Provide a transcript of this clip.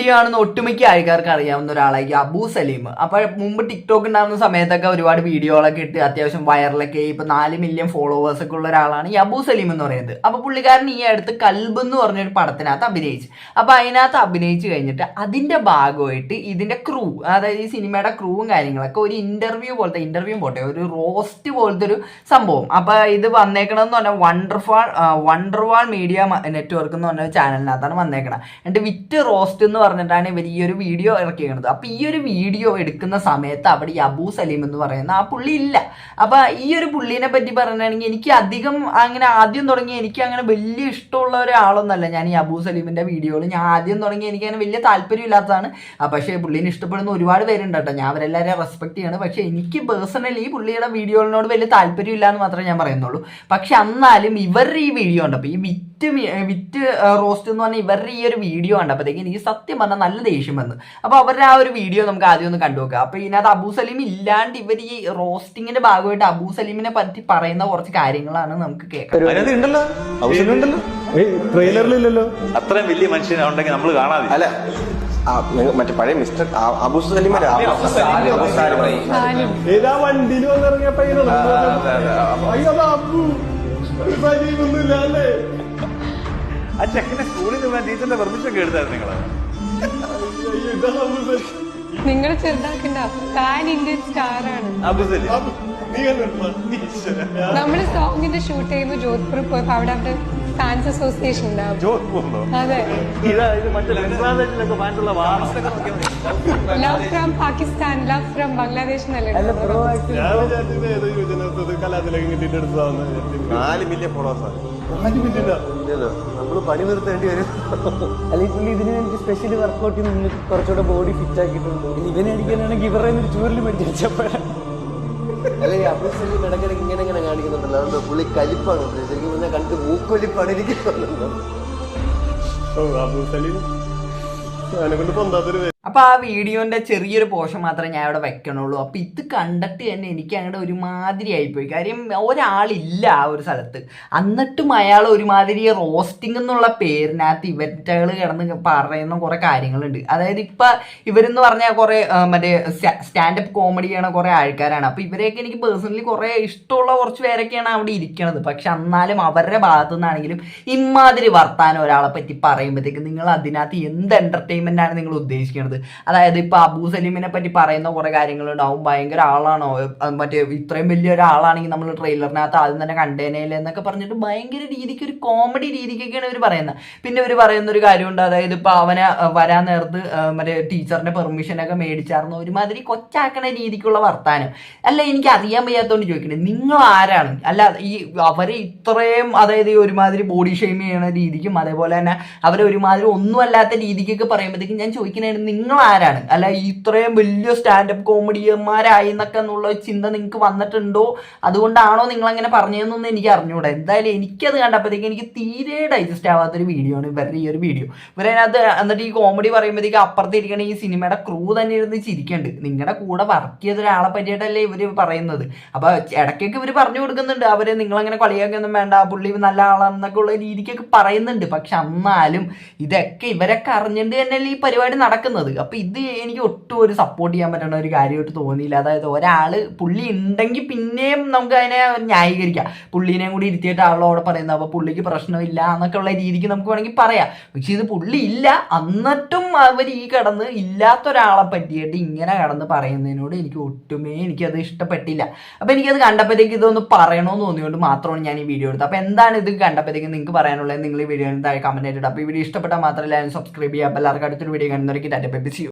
Video ആണെന്ന് ഒട്ടുമിക്ക ആൾക്കാർക്ക് അറിയാവുന്ന ഒരാളായി അബു സലീം. അപ്പോൾ മുമ്പ് ടിക്ടോക്ക് ഉണ്ടാകുന്ന സമയത്തൊക്കെ ഒരുപാട് വീഡിയോകളൊക്കെ ഇട്ട് അത്യാവശ്യം വൈറലൊക്കെ ഇപ്പൊ 4 മില്യൺ ഫോളോവേഴ്സ് ഒക്കെ ഉള്ള ഒരാളാണ് ഈ അബു സലീം എന്ന് പറയുന്നത്. അപ്പൊ പുള്ളിക്കാരൻ ഈ അടുത്ത് കൽബ് എന്ന് പറഞ്ഞൊരു പടത്തിനകത്ത് അഭിനയിച്ചു. അപ്പൊ അതിനകത്ത് അഭിനയിച്ചു കഴിഞ്ഞിട്ട് അതിന്റെ ഭാഗമായിട്ട് ഇതിന്റെ ക്രൂ, അതായത് ഈ സിനിമയുടെ ക്രൂവും കാര്യങ്ങളൊക്കെ ഒരു ഇന്റർവ്യൂ പോട്ടെ, ഒരു റോസ്റ്റ് പോലത്തെ ഒരു സംഭവം. അപ്പൊ ഇത് വന്നേക്കണമെന്ന് പറഞ്ഞാൽ വണ്ടർവാൾ മീഡിയ നെറ്റ്വർക്ക് എന്ന് പറഞ്ഞ ചാനലിനകത്താണ് വന്നേക്കണം. എന്നിട്ട് വിറ്റ് റോസ്റ്റ് എന്ന് പറഞ്ഞിട്ടാണ് ഇവർ ഈ ഒരു വീഡിയോ ഇറക്കിയത്. അപ്പൊ ഈ ഒരു വീഡിയോ എടുക്കുന്ന സമയത്ത് അവിടെ ഈ അബു സലീം എന്ന് പറയുന്ന ആ പുള്ളി ഇല്ല. അപ്പൊ ഈ ഒരു പുള്ളീനെ പറ്റി പറയുകയാണെങ്കിൽ എനിക്ക് അധികം അങ്ങനെ ആദ്യം തുടങ്ങി എനിക്ക് അങ്ങനെ വലിയ ഇഷ്ടമുള്ള ഒരാളൊന്നല്ല. ഞാൻ ഈ അബു സലീമിന്റെ വീഡിയോകൾ ഞാൻ ആദ്യം തുടങ്ങി എനിക്ക് അങ്ങനെ വലിയ താല്പര്യമില്ലാത്തതാണ്. പക്ഷേ പുള്ളീനെ ഇഷ്ടപ്പെടുന്ന ഒരുപാട് പേരുണ്ട് കേട്ടോ, ഞാൻ അവരെല്ലാവരെയും റെസ്പെക്ട് ചെയ്യണം. പക്ഷെ എനിക്ക് പേഴ്സണലി പുള്ളിയുടെ വീഡിയോകളിനോട് വലിയ താല്പര്യമില്ല എന്ന് മാത്രമേ ഞാൻ പറയുന്നുള്ളൂ. പക്ഷെ എന്നാലും ഇവരുടെ ഈ വീഡിയോ ഉണ്ട്, അപ്പൊ ഈ വിറ്റ് റോസ്റ്റ് എന്ന് പറഞ്ഞാൽ ഇവരുടെ ഈ ഒരു വീഡിയോ കണ്ടപ്പോഴത്തേക്ക് എനിക്ക് സത്യം പറഞ്ഞാൽ നല്ല ദേഷ്യം വന്നു. അപ്പൊ അവരുടെ ആ ഒരു വീഡിയോ നമുക്ക് ആദ്യം ഒന്ന് കണ്ടുനോക്കാം. അപ്പൊ ഇതിനകത്ത് അബു സലീം ഇല്ലാണ്ട് ഇവർ ഈ റോസ്റ്റിങ്ങിന്റെ ഭാഗമായിട്ട് അബു സലീമിനെ പറ്റി പറയുന്ന കുറച്ച് കാര്യങ്ങളാണ് നമുക്ക് കേൾക്കാം. ട്രെയിലറിലില്ലല്ലോ, അത്രയും വലിയ മനുഷ്യനുണ്ടെങ്കിൽ നമ്മൾ കാണാതെ അല്ല. മറ്റേ പഴയ മിസ്റ്റർ അബു സലീം ഏതാ വണ്ടിയിൽ വന്നിറങ്ങിയപ്പോ ആ ചെക്കനെ സ്കൂളിൽ നിന്ന് ടീച്ചറിന്റെ പെർമിഷൻ ഒക്കെ എടുത്തായിരുന്നു നിങ്ങൾ ചെറുതാക്കണ്ട, പാൻ ഇന്ത്യൻ സ്റ്റാർ ആണ്. നമ്മള് സോങ്ങിന്റെ ഷൂട്ട് ചെയ്യുമ്പോൾ ജോധ്പൂർ പോയപ്പോ അവിടെ ഫാൻസ് അസോസിയേഷൻ ഉണ്ടാവും. അതെ, love from Pakistan, love from Bangladesh എന്നല്ലേ. 4 മില്യൺ ഫോളോവേഴ്സാണ്. നമ്മള് പണി നിർത്തേണ്ടി വരും. അല്ലെങ്കിൽ ഇതിന് എനിക്ക് സ്പെഷ്യലി വർക്ക്ഔട്ട് ചെയ്ത് കുറച്ചുകൂടെ ബോഡി ഫിറ്റ് ആക്കിയിട്ടുണ്ട്. ഇവനെ അടിക്കാനാണെങ്കിൽ ഇവരുടെ ഒരു ചൂരിൽ മേടിച്ചപ്പോഴാണ്. അല്ലെങ്കിൽ അബു സലീം ഇടയ്ക്കിടയ്ക്ക് ഇങ്ങനെ കാണിക്കുന്നുണ്ടല്ലോ, അതുകൊണ്ട് പുള്ളി കലിപ്പാണ്. ശരിക്കും മുന്നേ കണ്ടിട്ട് മൂക്കൊലിപ്പാണ് എനിക്ക് തോന്നുന്നത്. അബു സലീം അതിനെ കൊണ്ട് പൊന്താത്തൊരു. അപ്പൊ ആ വീഡിയോന്റെ ചെറിയൊരു പോർഷൻ മാത്രമേ ഞാൻ ഇവിടെ വെക്കണുള്ളൂ. അപ്പൊ ഇത് കണ്ടിട്ട് തന്നെ എനിക്ക് അങ്ങോട്ട് ഒരുമാതിരി ആയിപ്പോയി. കാര്യം ഒരാളില്ല ആ ഒരു സ്ഥലത്ത്, എന്നിട്ടും അയാൾ ഒരുമാതിരി റോസ്റ്റിംഗ് എന്നുള്ള പേരിനകത്ത് ഇവറ്റകൾ കിടന്ന് പറയുന്ന കുറെ കാര്യങ്ങളുണ്ട്. അതായത് ഇപ്പൊ ഇവരെന്ന് പറഞ്ഞാൽ കുറെ മറ്റേ സ്റ്റാൻഡപ്പ് കോമഡി ചെയ്യണ കുറെ ആൾക്കാരാണ്. അപ്പൊ ഇവരെയൊക്കെ എനിക്ക് പേഴ്സണലി കുറെ ഇഷ്ടമുള്ള കുറച്ച് പേരൊക്കെയാണ് അവിടെ ഇരിക്കണത്. പക്ഷെ എന്നാലും അവരുടെ ഭാഗത്തു നിന്നാണെങ്കിലും ഇമാതിരി വർത്താനം ഒരാളെ പറ്റി പറയുമ്പോഴത്തേക്ക് നിങ്ങൾ അതിനകത്ത് എന്ത് എന്റർടൈൻമെന്റ് ആണ് നിങ്ങൾ ഉദ്ദേശിക്കുന്നത്? അതായത് ഇപ്പൊ അബു സലീമിനെ പറ്റി പറയുന്ന കുറെ കാര്യങ്ങളുണ്ടാവും. ഭയങ്കര ആളാണോ, മറ്റേ ഇത്രയും വലിയ ഒരാളാണെങ്കിൽ നമ്മൾ ട്രെയിലറിനകത്ത് ആദ്യം തന്നെ കണ്ടേനയില്ല എന്നൊക്കെ പറഞ്ഞിട്ട് ഭയങ്കര രീതിക്ക് ഒരു കോമഡി രീതിക്കൊക്കെയാണ് ഇവർ പറയുന്നത്. പിന്നെ ഇവർ പറയുന്ന ഒരു കാര്യമുണ്ട്, അതായത് ഇപ്പൊ അവനെ വരാൻ നേരത്ത് മറ്റേ ടീച്ചറിന്റെ പെർമിഷനൊക്കെ മേടിച്ചായിരുന്നു, ഒരുമാതിരി കൊച്ചാക്കണ രീതിക്കുള്ള വർത്താനം. അല്ല, എനിക്ക് അറിയാൻ വയ്യാത്തോണ്ട് ചോദിക്കണേ, നിങ്ങൾ ആരാണ്? അല്ല, ഈ അവരെ ഇത്രയും അതായത് ഈ ഒരുമാതിരി ബോഡി ഷെയിം ചെയ്യണ രീതിക്കും അതേപോലെ തന്നെ അവരെ ഒരുമാതിരി ഒന്നും അല്ലാത്ത രീതിക്കൊക്കെ പറയുമ്പോഴത്തേക്കും ഞാൻ ചോദിക്കണേ, നിങ്ങൾ ആരാണ്? അല്ല, ഇത്രയും വലിയ സ്റ്റാൻഡപ്പ് കോമഡിയന്മാരായി എന്നൊക്കെ എന്നുള്ള ചിന്ത നിങ്ങൾക്ക് വന്നിട്ടുണ്ടോ? അതുകൊണ്ടാണോ നിങ്ങൾ അങ്ങനെ പറഞ്ഞതെന്നൊന്നും എനിക്ക് അറിഞ്ഞുകൂടാ. എന്തായാലും എനിക്കത് കണ്ടപ്പോഴത്തേക്ക് എനിക്ക് തീരെ ഡൈജസ്റ്റ് ആവാത്തൊരു വീഡിയോ ആണ് ഇവരുടെ ഈ ഒരു വീഡിയോ. ഇവരതിനകത്ത് എന്നിട്ട് ഈ കോമഡി പറയുമ്പോഴത്തേക്ക് അപ്പുറത്തിരിക്കണ ഈ സിനിമയുടെ ക്രൂ തന്നെ ഇരുന്ന് ചിരിക്കുന്നുണ്ട്. നിങ്ങളുടെ കൂടെ വർക്ക് ചെയ്ത ഒരാളെ പറ്റിയിട്ടല്ലേ ഇവർ പറയുന്നത്. അപ്പൊ ഇടയ്ക്കൊക്കെ ഇവർ പറഞ്ഞു കൊടുക്കുന്നുണ്ട്, അവര് നിങ്ങളങ്ങനെ കളിയാക്കൊന്നും വേണ്ട, പുള്ളി നല്ല ആളാണെന്നൊക്കെ ഉള്ള രീതിക്കൊക്കെ പറയുന്നുണ്ട്. പക്ഷെ എന്നാലും ഇതൊക്കെ ഇവരൊക്കെ അറിഞ്ഞിട്ട് തന്നെയല്ലേ ഈ പരിപാടി നടക്കുന്നത്. അപ്പൊ ഇത് എനിക്ക് ഒട്ടും ഒരു സപ്പോർട്ട് ചെയ്യാൻ പറ്റുന്ന ഒരു കാര്യമായിട്ട് തോന്നിയില്ല. അതായത് ഒരാള് പുള്ളി ഉണ്ടെങ്കിൽ പിന്നെയും നമുക്ക് അതിനെ ന്യായീകരിക്കാം, പുള്ളീനെയും കൂടി ഇരുത്തിയിട്ട് ആളോടെ പറയുന്നത്, അപ്പൊ പുള്ളിക്ക് പ്രശ്നമില്ല എന്നൊക്കെ ഉള്ള രീതിക്ക് നമുക്ക് വേണമെങ്കിൽ പറയാം. പക്ഷെ ഇത് പുള്ളി ഇല്ല, എന്നിട്ടും അവർ ഈ കിടന്ന് ഇല്ലാത്ത ഒരാളെ പറ്റിയിട്ട് ഇങ്ങനെ കിടന്ന് പറയുന്നതിനോട് എനിക്ക് ഒട്ടുമേ എനിക്കത് ഇഷ്ടപ്പെട്ടില്ല. അപ്പൊ എനിക്കത് കണ്ടപ്പോഴത്തേക്ക് ഇതൊന്ന് പറയണമെന്ന് തോന്നിയോണ്ട് മാത്രമാണ് ഞാൻ ഈ വീഡിയോ എടുത്തത്. അപ്പൊ എന്താണ് ഇത് കണ്ടപ്പോഴത്തേക്ക് നിങ്ങൾക്ക് പറയാനുള്ളത്? നിങ്ങൾ ഈ വീഡിയോ താഴെ കമന്റ് ആയിട്ട്. അപ്പൊ ഈ വീഡിയോ ഇഷ്ടപ്പെട്ടാൽ മാത്രമല്ല സബ്സ്ക്രൈബ് ചെയ്യുക. അപ്പോൾ എല്ലാവർക്കും അടുത്തൊരു വീഡിയോ കാണുന്നവർക്ക് ടാറ്റ ബൈ ബൈ.